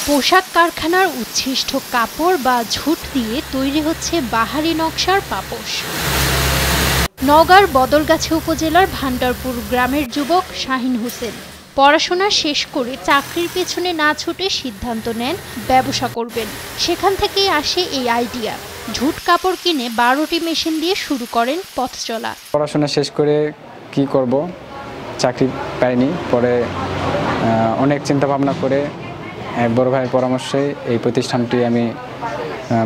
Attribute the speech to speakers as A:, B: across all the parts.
A: পোশাক কারখানার উচ্ছিষ্ট কাপড় বা ঝুট দিয়ে তৈরি হচ্ছে বাহারি নকশার পাপোশ। নওগাঁর বদলগাছি উপজেলার ভান্ডারপুর গ্রামের যুবক শাহিন হোসেন পড়াশোনা শেষ করে চাকরির পেছনে না ছুটে সিদ্ধান্ত নেন ব্যবসা করবেন। সেখান থেকেই আসে এই আইডিয়া। ঝুট কাপড় কিনে 12টি মেশিন দিয়ে শুরু করেন পথ চলা।
B: পড়াশোনা শেষ করে কি করব, চাকরি পাইনি। পরে অনেক চিন্তা ভাবনা করে এক বড় ভাইয়ের পরামর্শে এই প্রতিষ্ঠানটি আমি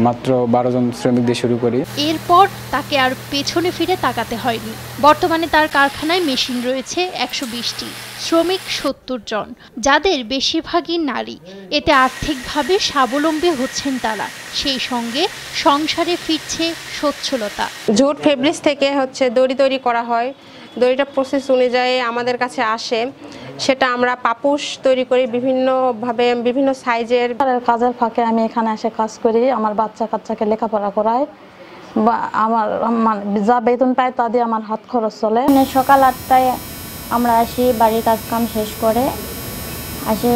B: মাত্র 12 জন শ্রমিক দিয়ে শুরু করি।
A: এরপর তাকে আর পেছনে ফিরে তাকাতে হয়নি। বর্তমানে তার কারখানায় মেশিন রয়েছে 120টি, শ্রমিক 70 জন, যাদের বেশিরভাগই নারী। এতে আর্থিকভাবে স্বাবলম্বী হচ্ছেন তারা, সেই সঙ্গে সংসারে ফিরছে সচ্ছলতা।
C: ঝুট ফেব্রিক্স থেকে দড়ি তৈরি করা হয়। দড়িটা প্রসেস অনুযায়ী আমাদের কাছে আসে, সেটা আমরা পাপোশ তৈরি করি বিভিন্নভাবে, বিভিন্ন সাইজের।
D: কাজের ফাঁকে আমি এখানে এসে কাজ করি, আমার বাচ্চাকে লেখাপড়া করাই, বা আমার যা বেতন পাই তা দিয়ে আমার হাত খরচ চলে।
E: সকাল 8টায় আমরা আসি, বাড়ির কাজকাম শেষ করে আসে,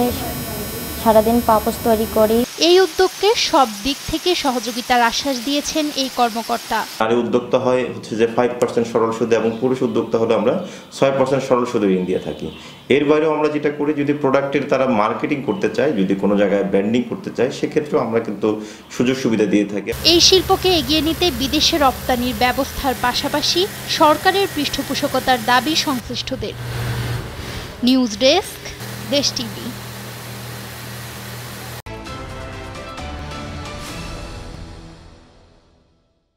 E: সারাদিন পাপোশ তৈরি করি।
A: এই উদ্যোগকে সব দিক থেকে সহযোগিতার আশ্বাস দিয়েছেন এই কর্মকর্তা।
F: নারী উদ্যোক্তা হয় যে 5% সরল সুদে এবং পুরুষ উদ্যোক্তা হলে আমরা 6% সরল সুদে ঋণ দিয়ে থাকি। এর বাইরেও আমরা যেটা করি, যদি প্রোডাক্টের তারা মার্কেটিং করতে চায়, যদি কোনো জায়গায় ব্র্যান্ডিং করতে চায়, সেক্ষেত্রেও আমরা কিন্তু সুযোগ সুবিধা দিয়ে থাকি।
A: এই শিল্পকে এগিয়ে নিতে বিদেশে রপ্তানির ব্যবস্থার পাশাপাশি সরকারের পৃষ্ঠপোষকতার দাবি সংশ্লিষ্টদের। নিউজ ডেস্ক, দেশ টিভি।